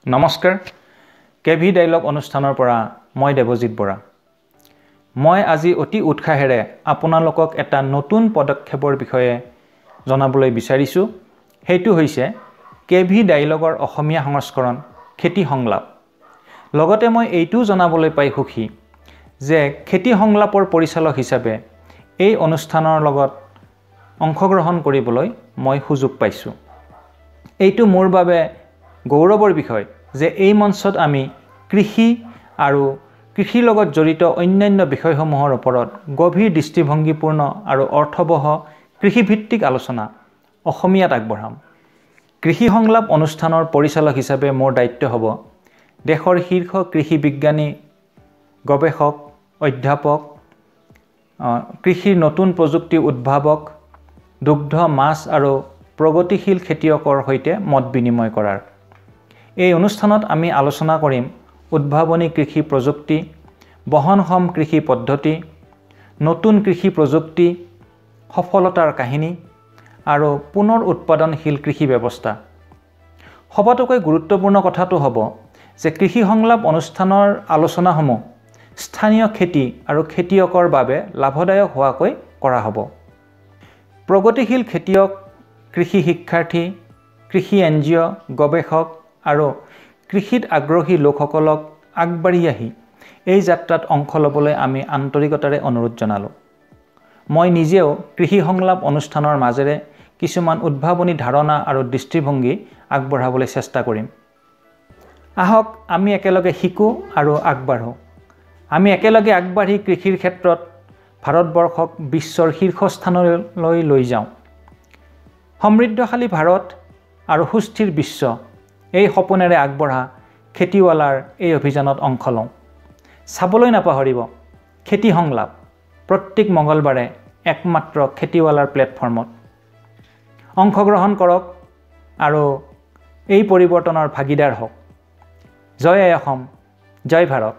নমস্কাৰ KV dialog অনুষ্ঠানৰ পৰা মই দেৱজিৎ বৰা মই আজি অতি উৎসাহেৰে আপোনালোকক এটা নতুন পদক্ষেপৰ বিষয়ে জনাবলৈ বিচাৰিছো হেতু হৈছে কেভি ডায়লগৰ অসমীয়া সংস্কৰণ খেতি সংলাপ লগতে মই এইটো জনাবলৈ পাই সুখী যে খেতি সংলাপৰ পৰিচালক হিচাপে এই অনুষ্ঠানৰ লগত অংশগ্ৰহণ কৰিবলৈ মই সুযোগ পাইছো এইটো মোৰ বাবে গৌৰৱৰ বিষয় যে এই মঞ্চত আমি কৃষি আৰু কৃষিৰ লগত জড়িত অন্যান্য বিষয়সমূহৰ ওপৰত গভীৰ দৃষ্টিভংগীপূৰ্ণ আৰু অৰ্থবহ কৃষিভিত্তিক আলোচনা অসমীয়াত আগবঢ়াম কৃষি সংলাপ অনুষ্ঠানৰ পৰিচালক হিচাপে মোৰ দায়িত্ব হ'ব দেশৰ শীৰ্ষ কৃষি বিজ্ঞানী গৱেষক অধ্যাপক কৃষিৰ নতুন প্ৰযুক্তি উদ্ভাৱক দুগ্ধ মাছ আৰু প্ৰগতিশীল খেতিয়কৰ সৈতে মত বিনিময় কৰাৰ এই অনুষ্ঠানত আমি আলোচনা কৰিম উদ্ভাৱনী কৃষি প্ৰযুক্তি বহনক্ষম কৃষি পদ্ধতি নতুন কৃষি প্ৰযুক্তি সফলতাৰ কাহিনী আৰু পুনৰ উৎপাদনশীল কৃষি ব্যৱস্থা সবাতোকৈ গুৰুত্বপূৰ্ণ কথাটো হ'ব যে কৃষি সংলাপ অনুষ্ঠানৰ আলোচনাসমূহ স্থানীয় খেতি আৰু খেতিয়কৰ বাবে লাভদায়ক হোৱাকৈ কৰা হ'ব প্ৰগতিশীল খেতিয়ক কৃষি শিক্ষাৰ্থী কৃষি এনজিঅ' গৱেষক আৰু কৃষিত আগ্ৰহী লোকসকলক আগবাঢ়ি আহি এই যাত্ৰাত অংশ ল'বলৈ আমি আন্তৰিকতাৰে অনুৰোধ জনালোঁ মই নিজেও কৃষি সংলাপ অনুষ্ঠানৰ মাজেৰে কিছুমান উদ্ভাৱনী ধাৰণা আৰু দৃষ্টিভংগী আগবঢ়াবলৈ চেষ্টা কৰিম আহক আমি একেলগে শিকোঁ আৰু আগবাঢ়ো আমি একেলগে আগবাঢ়ি কৃষিৰ ক্ষেত্ৰত ভাৰতবৰ্ষক বিশ্বৰ শীৰ্ষস্থানলৈ লৈ যাওঁ সমৃদ্ধশালী ভাৰত আৰু সুস্থিৰ বিশ্ব এই সপোনেৰে আগবঢ়া খেতিৱালাৰ এই অভিযানত অংশ লওঁ চাবলৈ নাপাহৰিব খেতি সংলাপ প্ৰত্যেক মঙ্গলবাৰে একমাত্ৰ খেতিৱালাৰ প্লেটফৰ্মত অংশগ্ৰহণ কৰক আৰু এই পৰিৱৰ্তনৰ ভাগিদাৰ হওক জয় অসম জয় ভাৰত